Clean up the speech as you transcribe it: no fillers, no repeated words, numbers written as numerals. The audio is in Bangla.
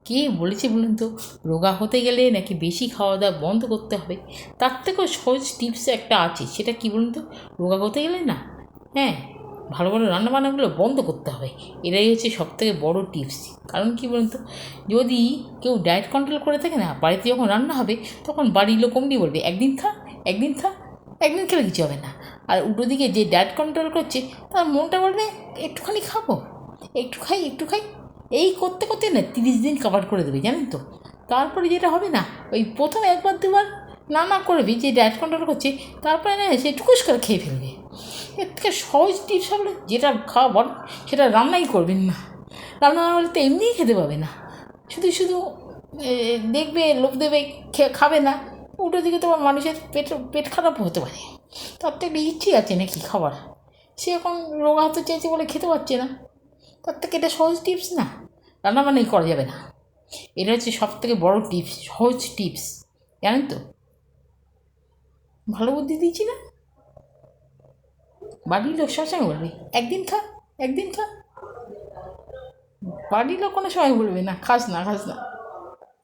কে বলেছে বলুন তো রোগা হতে গেলে নাকি বেশি খাওয়া দাওয়া বন্ধ করতে হবে? তার থেকেও সহজ টিপস একটা আছে, সেটা কী বলুন তো? রোগা হতে গেলে না, হ্যাঁ, ভালো ভালো রান্নাবান্নাগুলো বন্ধ করতে হবে। এটাই হচ্ছে সবথেকে বড় টিপস। কারণ কী বলুন তো, যদি কেউ ডায়েট কন্ট্রোল করে থাকে না, বাড়িতে যখন রান্না হবে তখন বাড়ির লোক অমনি বলবে একদিন খা, একদিন খা, একদিন খেলে কিছু হবে না। আর উল্টো দিকে যে ডায়েট কন্ট্রোল করছে তার মনটা বলবে একটুখানি খাবো, একটু খাই, একটু খাই। এই করতে করতে না 30 দিন কভার করে দেবে, জানেন তো? তারপরে যেটা হবে না, ওই প্রথম একবার দুবার না করবি যে ডায়েট কন্ট্রোল করছে, তারপরে না সে টুকুস করে খেয়ে ফেলবে। এর থেকে সহজ টিপস হলো যেটা খাওয়া বল সেটা রান্নাই করবেন না। রান্না না হলে তো এমনিই খেতে পাবে না, শুধু শুধু দেখবে লোভ দেবে, খাবে না। উল্টো দিকে তোমার মানুষের পেট খারাপ হতে পারে। তার তো একটা ইচ্ছে আছে নাকি খাবার, সে এখন রোগা হতে চাইছে বলে খেতে পারছে না। তার থেকে এটা সহজ টিপস না, রান্নাবান্নাই করা যাবে না। এটা হচ্ছে সব থেকে বড়ো টিপস, সহজ টিপস, জানেন তো? ভালো বুদ্ধি দিয়েছি না? বাড়ির লোক সবসময় বলবে একদিন খা, একদিন খা। বাড়ির লোক কোনো সময় বলবে না খাস না, খাস না।